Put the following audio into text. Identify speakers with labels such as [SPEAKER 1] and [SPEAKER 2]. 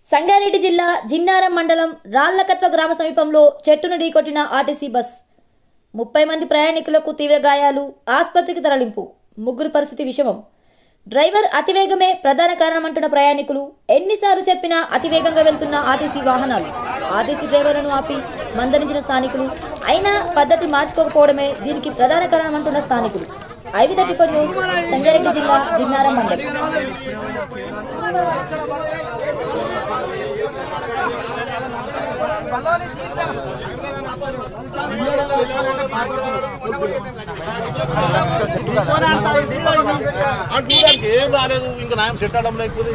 [SPEAKER 1] సంగారెడ్డి జిల్లా జిన్నారం మండలం రాళ్లకట్వ గ్రామ సమీపంలో చెట్టును ఢీకొట్టిన ఆర్టీసీ బస్ 30 మంది ప్రయాణికులకు తీవ్ర గాయాలు ఆసుపత్రికి తరలింపు ముగ్గురు పరిస్థితి విషమం డ్రైవర్ అతివేగమే ప్రధాన కారణమంటున్న ప్రయాణికులు ఎన్నిసార్లు చెప్పినా అతివేగంగా వెళ్తున్న ఆర్టీసీ వాహనాలు ఆర్టీసీ డ్రైవర్లను ఆపి మందలించిన స్థానికులు అయినా పద్ధతి మార్చుకోకపోవడమే దీనికి ప్రధాన కారణమంటున్న స్థానికులు IB34 న్యూస్ సంగారెడ్డి జిల్లా జిన్నారం మండలం
[SPEAKER 2] ఏం రాలేదు ఇంకా న్యాయం సెట్ అవడం లేకపోతే